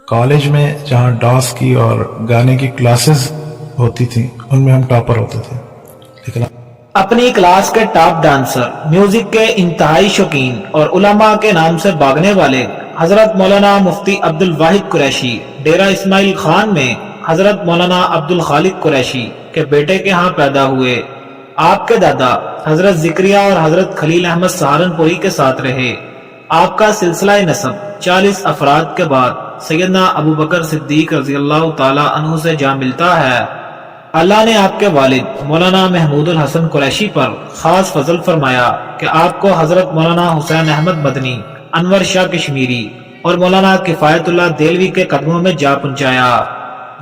College میں جہاں dance کی اور گانے کی کلاسز ہوتی تھیں ان میں ہم ٹاپر ہوتے تھے، لیکن اپنی کلاس کے ٹاپ ڈانسر، میوزک کے انتہائی شوقین اور علماء کے نام سے بھاگنے والے حضرت مولانا مفتی عبد الواحد قریشی ڈیرہ اسماعیل خان میں حضرت مولانا عبد الخالق قریشی کے بیٹے کے ہاں پیدا ہوئے۔ آپ کے دادا حضرت ذکریہ اور حضرت خلیل احمد سہارنپوری کے ساتھ رہے۔ آپ کا سلسلہ نسب 40 افراد کے بعد سیدنا ابو بکر صدیق رضی اللہ تعالی عنہ سے جا ملتا ہے۔ اللہ نے آپ کے والد مولانا محمود الحسن قریشی پر خاص فضل فرمایا کہ آپ کو حضرت مولانا حسین احمد مدنی، انور شاہ کشمیری اور مولانا کفایت اللہ دہلوی کے قدموں میں جا پہنچایا،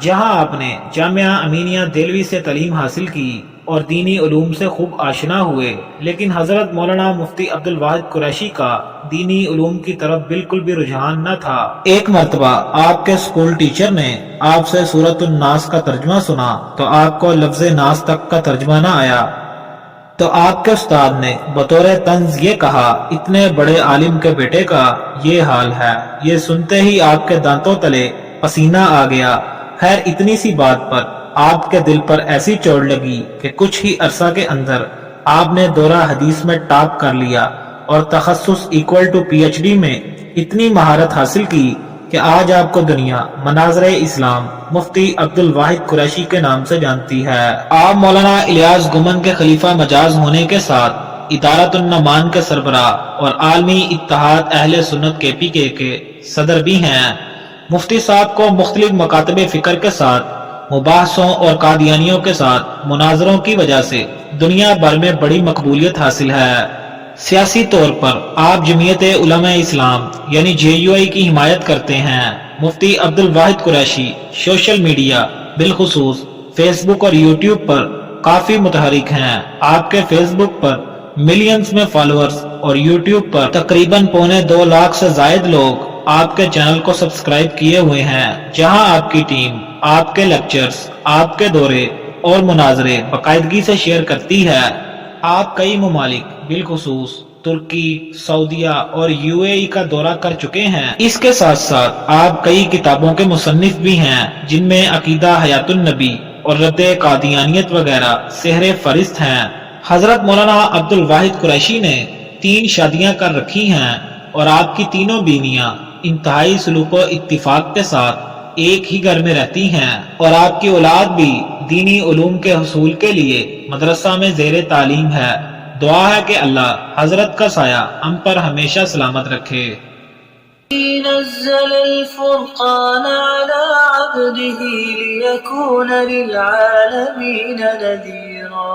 جہاں آپ نے جامعہ امینیہ دہلوی سے تعلیم حاصل کی اور دینی علوم سے خوب آشنا ہوئے، لیکن حضرت مولانا مفتی عبد الواحد قریشی کا دینی علوم کی طرف بالکل بھی رجحان نہ تھا۔ ایک مرتبہ آپ کے اسکول ٹیچر نے آپ سے سورۃ الناس کا ترجمہ سنا تو آپ کو لفظ ناس تک کا ترجمہ نہ آیا، تو آپ کے استاد نے بطور طنز یہ کہا، اتنے بڑے عالم کے بیٹے کا یہ حال ہے۔ یہ سنتے ہی آپ کے دانتوں تلے پسینہ آ گیا۔ خیر، اتنی سی بات پر آپ کے دل پر ایسی چوٹ لگی کہ کچھ ہی عرصہ کے اندر آپ نے دورہ حدیث میں ٹاپ کر لیا اور تخصص پی ایچ ڈی میں اتنی مہارت حاصل کی کہ آج آپ کو دنیا مناظر اسلام مفتی عبد الواحد قریشی کے نام سے جانتی ہے۔ آپ مولانا الیاس گمن کے خلیفہ مجاز ہونے کے ساتھ ادارت النعمان کے سربراہ اور عالمی اتحاد اہل سنت کے صدر بھی ہیں۔ مفتی صاحب کو مختلف مکاتب فکر کے ساتھ مباحثوں اور قادیانیوں کے ساتھ مناظروں کی وجہ سے دنیا بھر میں بڑی مقبولیت حاصل ہے۔ سیاسی طور پر آپ جمعیت علماء اسلام یعنی JUI کی حمایت کرتے ہیں۔ مفتی عبد الواحد قریشی سوشل میڈیا بالخصوص فیس بک اور یوٹیوب پر کافی متحرک ہیں۔ آپ کے فیس بک پر ملینز میں فالوورز اور یوٹیوب پر تقریباً 2.25 لاکھ سے زائد لوگ آپ کے چینل کو سبسکرائب کیے ہوئے ہیں، جہاں آپ کی ٹیم آپ کے لیکچرز، آپ کے دورے اور مناظرے باقاعدگی سے شیئر کرتی ہے۔ آپ کئی ممالک بالخصوص ترکی، سعودیہ اور UAE کا دورہ کر چکے ہیں۔ اس کے ساتھ ساتھ آپ کئی کتابوں کے مصنف بھی ہیں، جن میں عقیدہ حیات النبی اور رد قادیانیت وغیرہ سحر فہرست ہیں۔ حضرت مولانا عبد الواحد قریشی نے 3 شادیاں کر رکھی ہیں اور آپ کی تینوں بیویاں انتہائی سلوک و اتفاق کے ساتھ ایک ہی گھر میں رہتی ہیں، اور آپ کی اولاد بھی دینی علوم کے حصول کے لیے مدرسہ میں زیر تعلیم ہے۔ دعا ہے کہ اللہ حضرت کا سایہ ہم پر ہمیشہ سلامت رکھے۔ نزل الفرقان على عبده ليكون للعالمين نذيرا